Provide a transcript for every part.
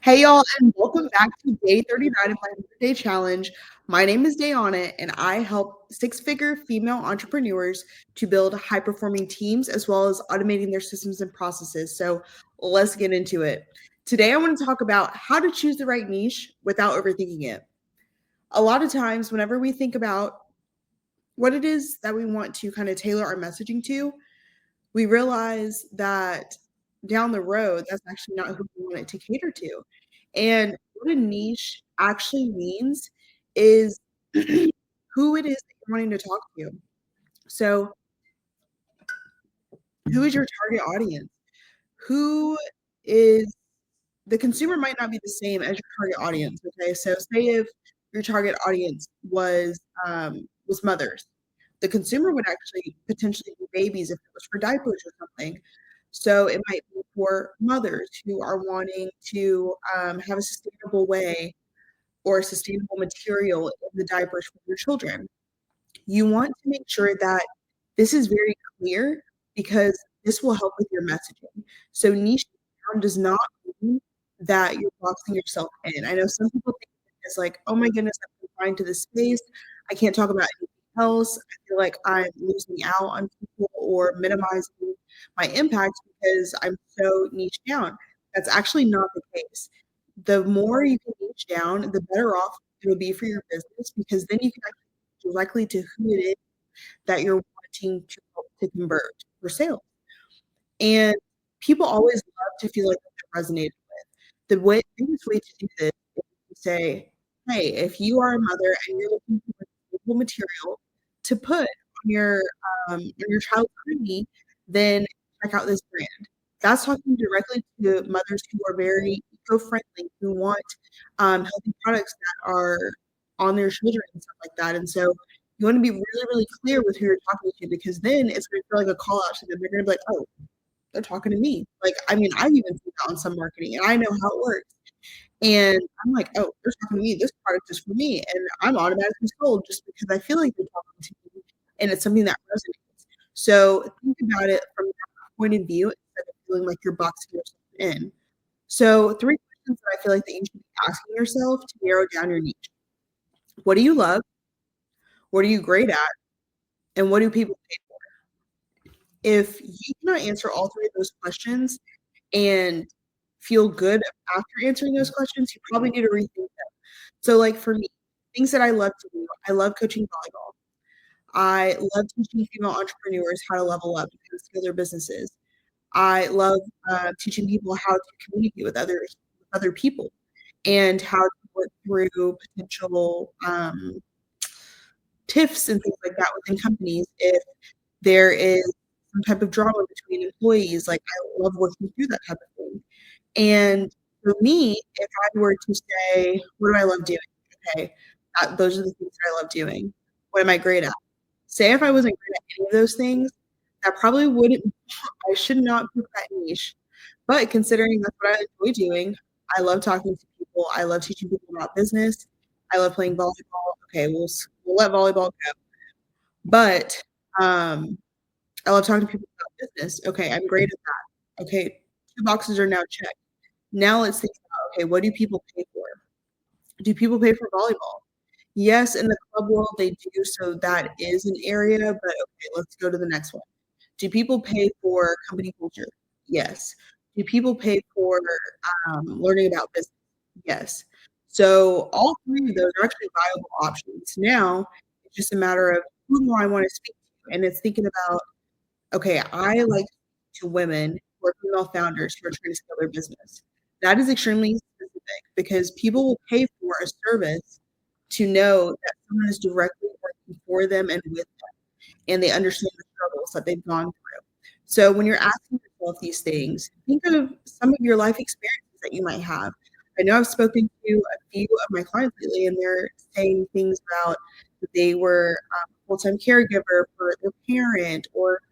Hey y'all, and welcome back to day 39 of my 100-day challenge. My name is Dayana, and I help six-figure female entrepreneurs to build high-performing teams as well as automating their systems and processes. So let's get into it. Today, I want to talk about how to choose the right niche without overthinking it. A lot of times, whenever we think about what it is that we want to kind of tailor our messaging to, we realize that down the road, that's actually not who we want it to cater to. And what a niche actually means is who it is that you're wanting to talk to. So, who is your target audience? Who is the consumer might not be the same as your target audience. Okay, so say if your target audience was mothers, the consumer would actually potentially be babies if it was for diapers or something. So it might be for mothers who are wanting to have a sustainable way or sustainable material in the diapers for your children. You want to make sure that this is very clear because this will help with your messaging. So niche down does not mean that you're boxing yourself in. I know some people think it's like, oh my goodness, I'm confined to this space. I can't talk about anything else. I feel like I'm losing out on people or minimizing my impact because I'm so niche down. That's actually not the case. The more you can niche down, the better off it'll be for your business because then you can actually directly to who it is that you're wanting to help to convert for sales. And people always love to feel like they're resonated with. Biggest way to do this is to say, hey, if you are a mother and you're looking for sustainable material to put on your child's preemie, then check out this brand. That's talking directly to mothers who are very eco-friendly, who want healthy products that are on their children and stuff like that. And so you want to be really, really clear with who you're talking to because then it's going to feel like a call out to them. They're going to be like, oh, they're talking to me. Like, I mean, I've even seen that on some marketing and I know how it works. And I'm like, oh, they're talking to me. This product is for me. And I'm automatically sold just because I feel like they're talking to me and it's something that resonates. So think about it from that point of view instead of feeling like you're boxing yourself in. So three questions that I feel like that you should be asking yourself to narrow down your niche. What do you love? What are you great at? And what do people pay for? If you cannot answer all three of those questions and feel good after answering those questions, you probably need to rethink them. So, like for me, things that I love to do, I love coaching volleyball. I love teaching female entrepreneurs how to level up and scale their businesses. I love teaching people how to communicate with other people and how to work through potential tiffs and things like that within companies if there is some type of drama between employees. Like I love working through that type of thing. And for me, if I were to say, what do I love doing? Okay, those are the things that I love doing. What am I great at? Say if I wasn't great at any of those things, that probably wouldn't. I should not pick that niche. But considering that's what I enjoy doing, I love talking to people. I love teaching people about business. I love playing volleyball. Okay, we'll let volleyball go. But I love talking to people about business. Okay, I'm great at that. Okay, two boxes are now checked. Now let's think about, okay, what do people pay for? Do people pay for volleyball? Yes, in the club world they do, so that is an area, but okay, let's go to the next one. Do people pay for company culture? Yes. Do people pay for learning about business? Yes. So all three of those are actually viable options. Now it's just a matter of who do I want to speak to? And it's thinking about, okay, I like to women who are female founders who are trying to scale their business. That is extremely specific because people will pay for a service to know that someone is directly working for them and with them, and they understand the struggles that they've gone through. So when you're asking yourself these things, think of some of your life experiences that you might have. I know I've spoken to a few of my clients lately, and they're saying things about that they were a full-time caregiver for their parent or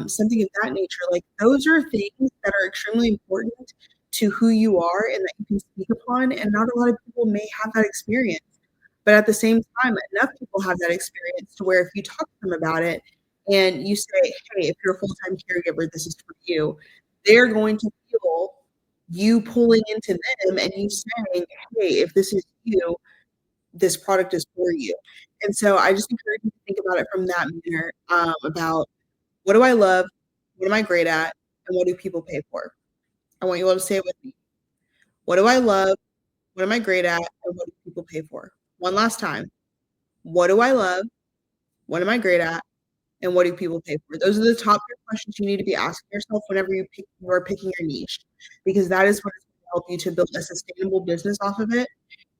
something of that nature. Like those are things that are extremely important to who you are and that you can speak upon. And not a lot of people may have that experience. But at the same time, enough people have that experience to where if you talk to them about it and you say, hey, if you're a full time caregiver, this is for you, they're going to feel you pulling into them and you saying, "Hey, if this is you, this product is for you." And so I just encourage you to think about it from that manner, about what do I love, what am I great at, and what do people pay for? I want you all to say it with me. What do I love? What am I great at? And what do people pay for? One last time. What do I love? What am I great at? And what do people pay for? Those are the top 3 questions you need to be asking yourself whenever you are picking your niche, because that is what is gonna help you to build a sustainable business off of it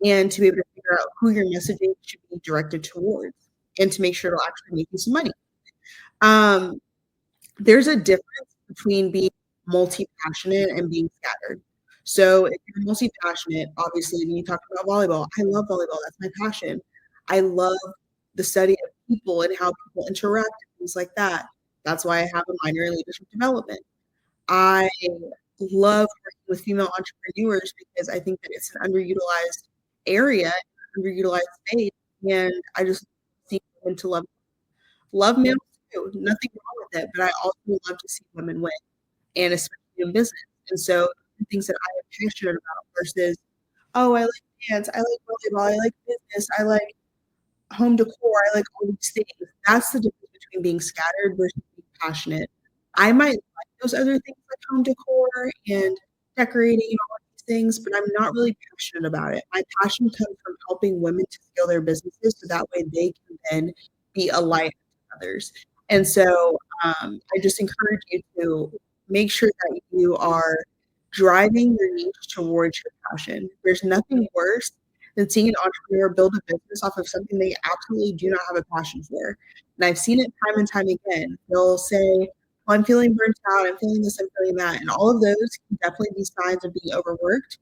and to be able to figure out who your messaging should be directed towards and to make sure it'll actually make you some money. Um, there's a difference between being multi-passionate and being scattered. So if you're multi-passionate, obviously, when you talk about volleyball, I love volleyball, that's my passion. I love the study of people and how people interact and things like that. That's why I have a minor in leadership development. I love working with female entrepreneurs because I think that it's an underutilized area, underutilized space, and I just see women to love males too, nothing wrong with it, but I also love to see women win, and especially in business. And so the things that I am passionate about versus, oh, I like dance, I like volleyball, I like business, I like home decor, I like all these things. That's the difference between being scattered versus being passionate. I might like those other things like home decor and decorating and all of these things, but I'm not really passionate about it. My passion comes from helping women to scale their businesses so that way they can then be a light to others. And so I just encourage you to make sure that you are driving your niche towards your passion. There's nothing worse than seeing an entrepreneur build a business off of something they absolutely do not have a passion for. And I've seen it time and time again. They'll say, well, I'm feeling burnt out, I'm feeling this, I'm feeling that. And all of those can definitely be signs of being overworked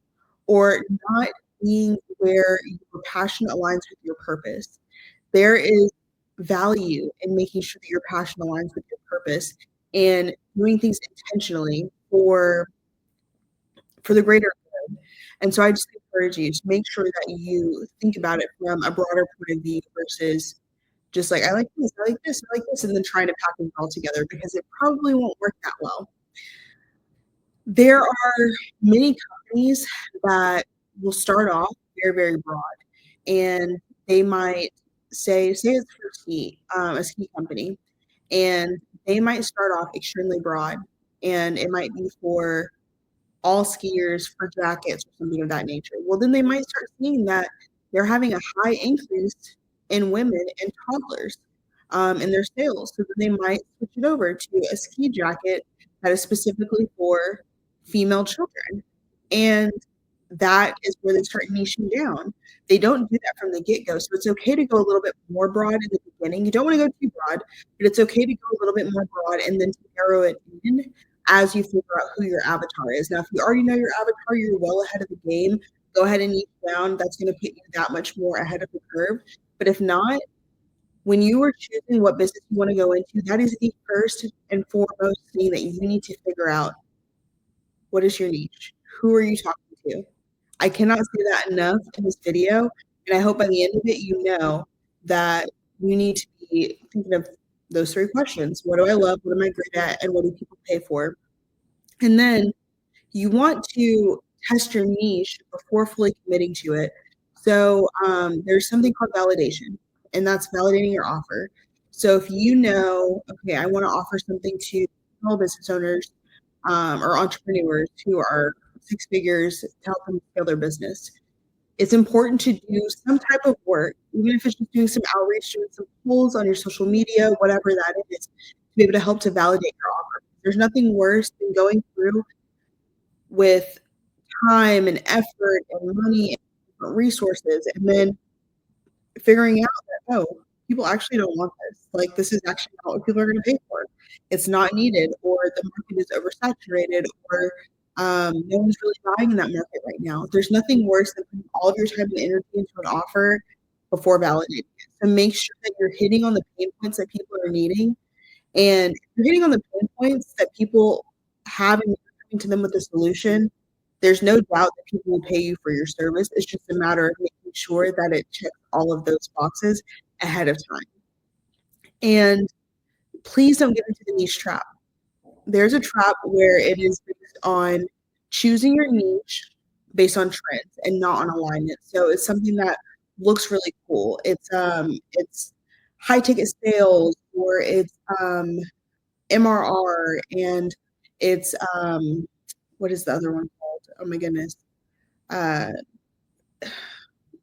or not being where your passion aligns with your purpose. There is value in making sure that your passion aligns with your purpose and doing things intentionally for the greater good. And so I just encourage you to make sure that you think about it from a broader point of view versus just like, I like this, I like this, I like this, and then trying to package it all together because it probably won't work that well. There are many companies that will start off very, very broad, and they might say it's for ski, a ski company, and they might start off extremely broad, and it might be for all skiers for jackets or something of that nature. Well, then they might start seeing that they're having a high increase in women and toddlers in their sales. So then they might switch it over to a ski jacket that is specifically for female children. And that is where they start niching down. They don't do that from the get go. So it's okay to go a little bit more broad in the beginning. You don't want to go too broad, but it's okay to go a little bit more broad and then to narrow it in as you figure out who your avatar is. Now, if you already know your avatar, you're well ahead of the game. Go ahead and niche down. That's going to put you that much more ahead of the curve. But if not, when you are choosing what business you want to go into, that is the first and foremost thing that you need to figure out. What is your niche? Who are you talking to? I cannot say that enough in this video, and I hope by the end of it, you know that you need to be thinking of those 3 questions. What do I love? What am I great at? And what do people pay for? And then you want to test your niche before fully committing to it. So there's something called validation, and that's validating your offer. So if you know, okay, I want to offer something to small business owners or entrepreneurs who are 6 figures to help them scale their business. It's important to do some type of work, even if it's just doing some outreach, doing some polls on your social media, whatever that is, to be able to help to validate your offer. There's nothing worse than going through with time and effort and money and different resources and then figuring out that, oh, people actually don't want this. Like, this is actually not what people are going to pay for. It's not needed, or the market is oversaturated, or no one's really buying in that market right now. There's nothing worse than putting all of your time and energy into an offer before validating it. So make sure that you're hitting on the pain points that people are needing. And if you're hitting on the pain points that people have and you're coming to them with a solution, there's no doubt that people will pay you for your service. It's just a matter of making sure that it checks all of those boxes ahead of time. And please don't get into the niche trap. There's a trap where it is based on choosing your niche based on trends and not on alignment. So it's something that looks really cool. It's high ticket sales or it's MRR and it's what is the other one called? Oh my goodness. Uh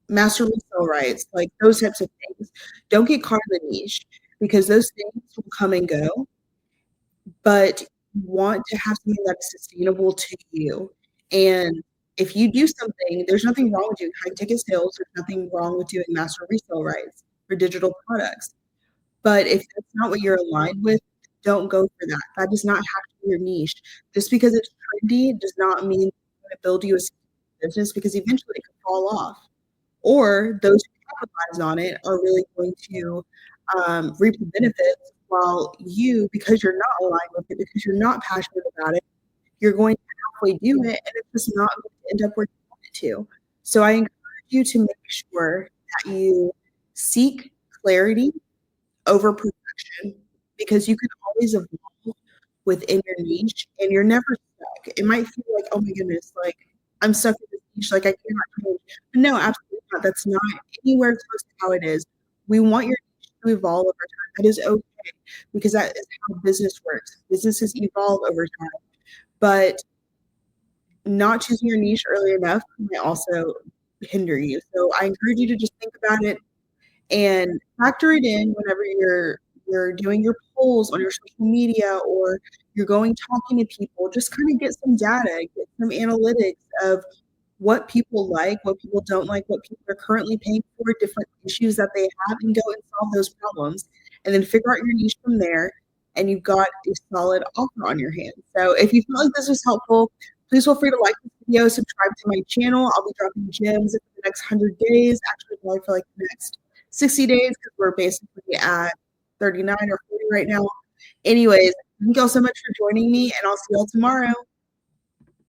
master resale rights, like those types of things. Don't get caught in the niche because those things will come and go, but you want to have something that's sustainable to you. And if you do something, there's nothing wrong with doing high ticket sales. There's nothing wrong with doing master resale rights for digital products. But if that's not what you're aligned with, don't go for that. That does not have to be your niche. Just because it's trendy does not mean it's going to build you a business because eventually it could fall off. Or those who capitalize on it are really going to reap the benefits while you, because you're not aligned with it, because you're not passionate about it, you're going to halfway do it and it's just not going to end up where you want it to. So I encourage you to make sure that you seek clarity over perfection because you can always evolve within your niche and you're never stuck. It might feel like, oh my goodness, like I'm stuck in this niche, like I cannot change. But no, absolutely not. That's not anywhere close to how it is. We want your niche to evolve over time. That is okay because that is how business works. Businesses evolve over time. But not choosing your niche early enough might also hinder you. So I encourage you to just think about it and factor it in whenever you're doing your polls on your social media or you're going talking to people. Just kind of get some data, get some analytics of what people like, what people don't like, what people are currently paying for, different issues that they have, and go and solve those problems. And then figure out your niche from there, and you've got a solid offer on your hands. So if you feel like this was helpful, please feel free to like this video, subscribe to my channel. I'll be dropping gems in the next 100 days, actually probably for like the next 60 days because we're basically at 39 or 40 right now. Anyways, thank y'all so much for joining me, and I'll see y'all tomorrow.